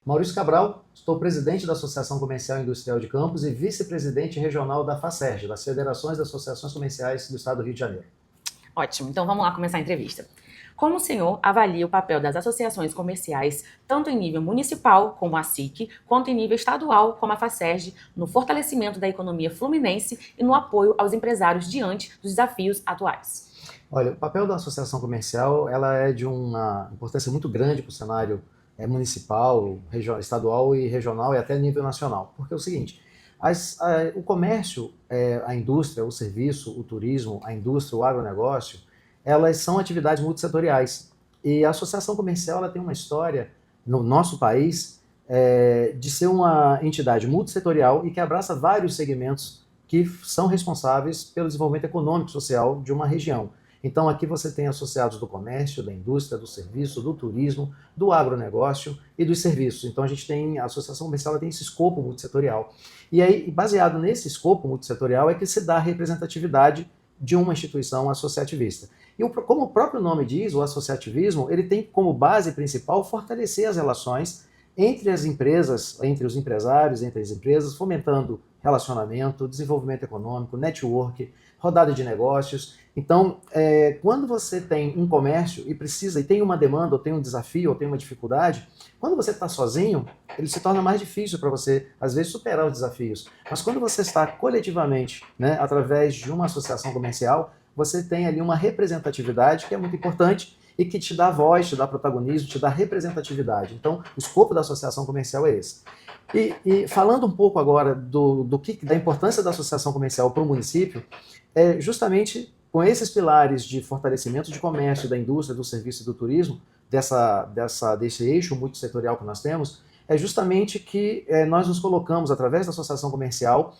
Maurício Cabral, estou presidente da Associação Comercial e Industrial de Campos e vice-presidente regional da FACERJ, das Federações das Associações Comerciais do Estado do Rio de Janeiro. Ótimo, então vamos lá começar a entrevista. Como o senhor avalia o papel das associações comerciais, tanto em nível municipal, como a SIC, quanto em nível estadual, como a FACERJ, no fortalecimento da economia fluminense e no apoio aos empresários diante dos desafios atuais? Olha, o papel da associação comercial ela é de uma importância muito grande para o cenário municipal, estadual e regional e até nível nacional. Porque é o seguinte, o comércio, a indústria, o serviço, o turismo, a indústria, o agronegócio, elas são atividades multissetoriais. E a associação comercial ela tem uma história no nosso país de ser uma entidade multissetorial e que abraça vários segmentos que são responsáveis pelo desenvolvimento econômico e social de uma região. Então aqui você tem associados do comércio, da indústria, do serviço, do turismo, do agronegócio e dos serviços. Então a associação comercial tem esse escopo multissetorial. E aí, baseado nesse escopo multissetorial, é que se dá a representatividade de uma instituição associativista. E como o próprio nome diz, o associativismo, ele tem como base principal fortalecer as relações entre as empresas, entre os empresários, entre as empresas, fomentando relacionamento, desenvolvimento econômico, network, rodada de negócios. Então, quando você tem um comércio e tem uma demanda, ou tem um desafio, ou tem uma dificuldade, quando você está sozinho, ele se torna mais difícil para você, às vezes, superar os desafios. Mas quando você está coletivamente, né, através de uma associação comercial, você tem ali uma representatividade que é muito importante e que te dá voz, te dá protagonismo, te dá representatividade. Então, o escopo da associação comercial é esse. E falando um pouco agora da importância da associação comercial para o município, justamente com esses pilares de fortalecimento de comércio, da indústria, do serviço e do turismo, desse eixo multissetorial que nós temos, é justamente que nós nos colocamos, através da associação comercial,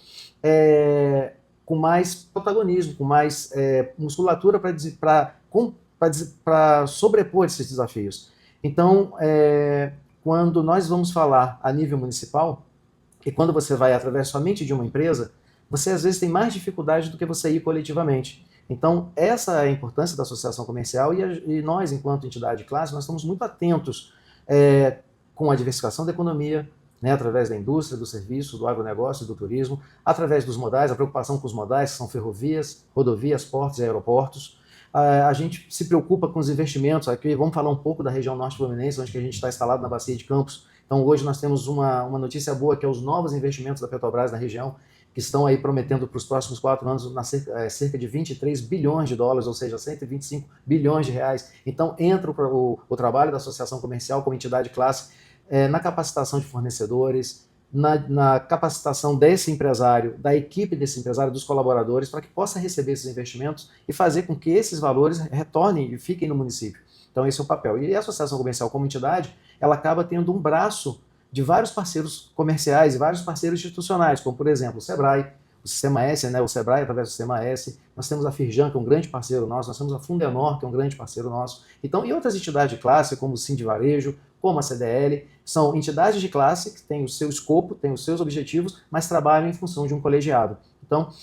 com mais protagonismo, com mais musculatura para sobrepor esses desafios. Então, quando nós vamos falar a nível municipal, e quando você vai através somente de uma empresa, você às vezes tem mais dificuldade do que você ir coletivamente. Então, essa é a importância da associação comercial e nós, enquanto entidade de classe, nós estamos muito atentos com a diversificação da economia, né, através da indústria, do serviço, do agronegócio, do turismo, através dos modais, a preocupação com os modais, que são ferrovias, rodovias, portos e aeroportos. A gente se preocupa com os investimentos. Aqui vamos falar um pouco da região norte fluminense, onde a gente está instalado na Bacia de Campos. Então hoje nós temos uma notícia boa, que é os novos investimentos da Petrobras na região, que estão aí prometendo para os próximos 4 anos cerca de 23 bilhões de dólares, ou seja, 125 bilhões de reais. Então entra o trabalho da associação comercial como entidade de classe na capacitação de fornecedores, na capacitação desse empresário, da equipe desse empresário, dos colaboradores, para que possa receber esses investimentos e fazer com que esses valores retornem e fiquem no município. Então esse é o papel. E a associação comercial como entidade, ela acaba tendo um braço de vários parceiros comerciais e vários parceiros institucionais, como por exemplo o Sebrae, o Sistema S, né, o Sebrae através do Sistema S, nós temos a Firjan, que é um grande parceiro nosso, nós temos a Fundenor, que é um grande parceiro nosso, então, e outras entidades de classe, como o Sindivarejo, como a CDL, são entidades de classe que têm o seu escopo, têm os seus objetivos, mas trabalham em função de um colegiado. Então,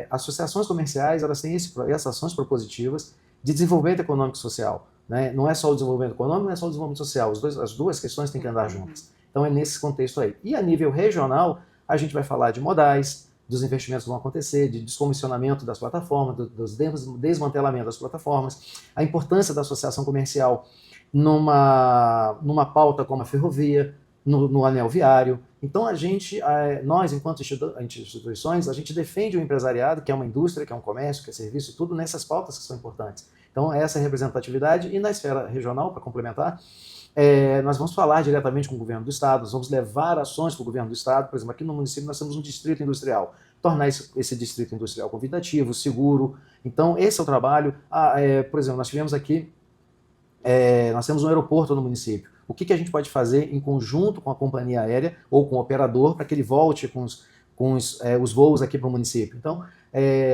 associações comerciais, elas têm essas ações propositivas de desenvolvimento econômico e social. Né? Não é só o desenvolvimento econômico, não é só o desenvolvimento social, as duas questões têm que andar juntas. Então, é nesse contexto aí. E a nível regional, a gente vai falar de modais, dos investimentos que vão acontecer, de descomissionamento das plataformas, dos desmantelamento das plataformas, a importância da associação comercial numa pauta como a ferrovia, no anel viário. Então nós, enquanto instituições, a gente defende o empresariado, que é uma indústria, que é um comércio, que é serviço, e tudo nessas pautas que são importantes. Então essa é a representatividade. E na esfera regional, para complementar, nós vamos falar diretamente com o governo do estado, nós vamos levar ações para o governo do estado. Por exemplo, aqui no município nós temos um distrito industrial, tornar esse distrito industrial convidativo, seguro. Então esse é o trabalho. Por exemplo, nós temos um aeroporto no município. O que a gente pode fazer em conjunto com a companhia aérea ou com o operador para que ele volte com os voos aqui para o município? Então,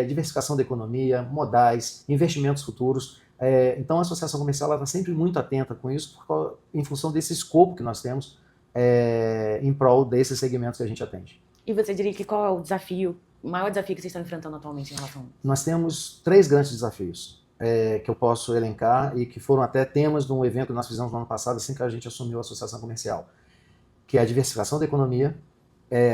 diversificação da economia, modais, investimentos futuros. Então, a associação comercial está sempre muito atenta com isso, em função desse escopo que nós temos em prol desses segmentos que a gente atende. E você diria que qual é o maior desafio que vocês estão enfrentando atualmente em relação a isso? Nós temos 3 grandes desafios que eu posso elencar e que foram até temas de um evento que nós fizemos no ano passado, assim que a gente assumiu a associação comercial. que é a diversificação da economia,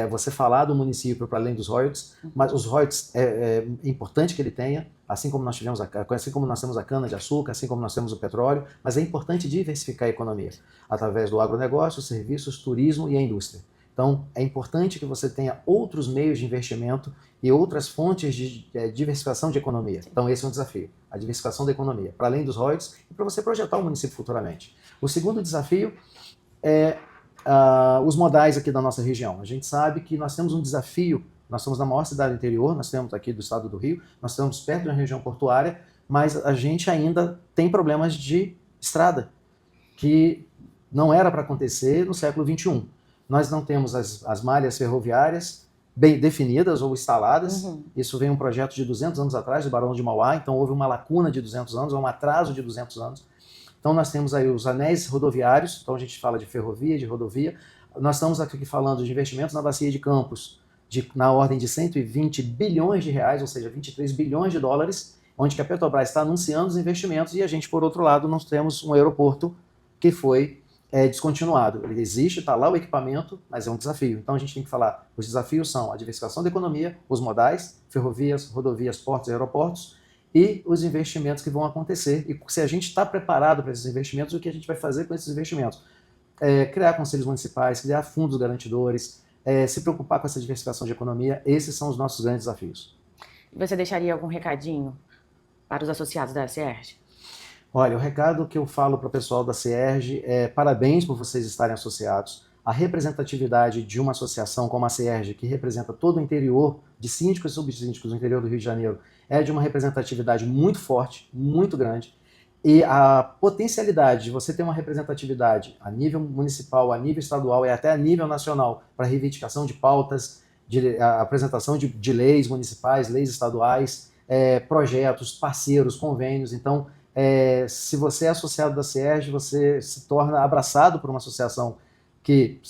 você falar do município para além dos royalties, mas os royalties é importante que ele tenha, assim como nós temos a cana-de-açúcar, assim como nós temos o petróleo, mas é importante diversificar a economia, através do agronegócio, serviços, turismo e a indústria. Então, é importante que você tenha outros meios de investimento e outras fontes de diversificação de economia. Então, esse é um desafio, a diversificação da economia, para além dos royalties e para você projetar o município futuramente. O segundo desafio é os modais aqui da nossa região. A gente sabe que nós temos um desafio, nós estamos na maior cidade do interior, nós temos aqui do estado do Rio, nós estamos perto de uma região portuária, mas a gente ainda tem problemas de estrada, que não era para acontecer no século XXI. Nós não temos as malhas ferroviárias bem definidas ou instaladas. Isso veio um projeto de 200 anos atrás, do Barão de Mauá, então houve uma lacuna de 200 anos, um atraso de 200 anos. Então nós temos aí os anéis rodoviários, então a gente fala de ferrovia, de rodovia. Nós estamos aqui falando de investimentos na bacia de Campos, na ordem de 120 bilhões de reais, ou seja, 23 bilhões de dólares, onde a Petrobras está anunciando os investimentos e a gente, por outro lado, nós temos um aeroporto que foi descontinuado. Ele existe, está lá o equipamento, mas é um desafio. Então a gente tem que falar, os desafios são a diversificação da economia, os modais, ferrovias, rodovias, portos e aeroportos, e os investimentos que vão acontecer. E se a gente está preparado para esses investimentos, o que a gente vai fazer com esses investimentos? Criar conselhos municipais, criar fundos garantidores, se preocupar com essa diversificação de economia, esses são os nossos grandes desafios. Você deixaria algum recadinho para os associados da CERJ? Olha, o recado que eu falo para o pessoal da CERJ é parabéns por vocês estarem associados. A representatividade de uma associação como a CERJ, que representa todo o interior, de síndicos e subsíndicos do interior do Rio de Janeiro, é de uma representatividade muito forte, muito grande. E a potencialidade de você ter uma representatividade a nível municipal, a nível estadual e até a nível nacional para reivindicação de pautas, a apresentação de leis municipais, leis estaduais, projetos, parceiros, convênios. Então, se você é associado da CERJ, você se torna abraçado por uma associação que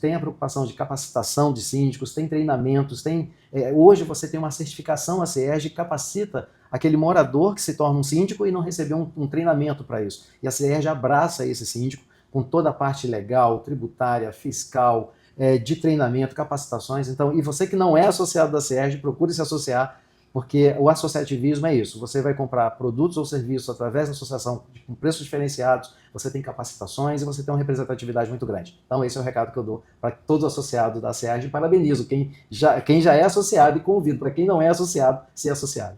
tem a preocupação de capacitação de síndicos, tem treinamentos, hoje você tem uma certificação, a CERJ capacita aquele morador que se torna um síndico e não recebeu um treinamento para isso. E a CERJ abraça esse síndico com toda a parte legal, tributária, fiscal, de treinamento, capacitações. Então, e você que não é associado da CERJ, procure se associar, porque o associativismo é isso. Você vai comprar produtos ou serviços através da associação com preços diferenciados, você tem capacitações e você tem uma representatividade muito grande. Então esse é o recado que eu dou para todos os associados da CERJ. Parabenizo quem já é associado e convido para quem não é associado, ser associado.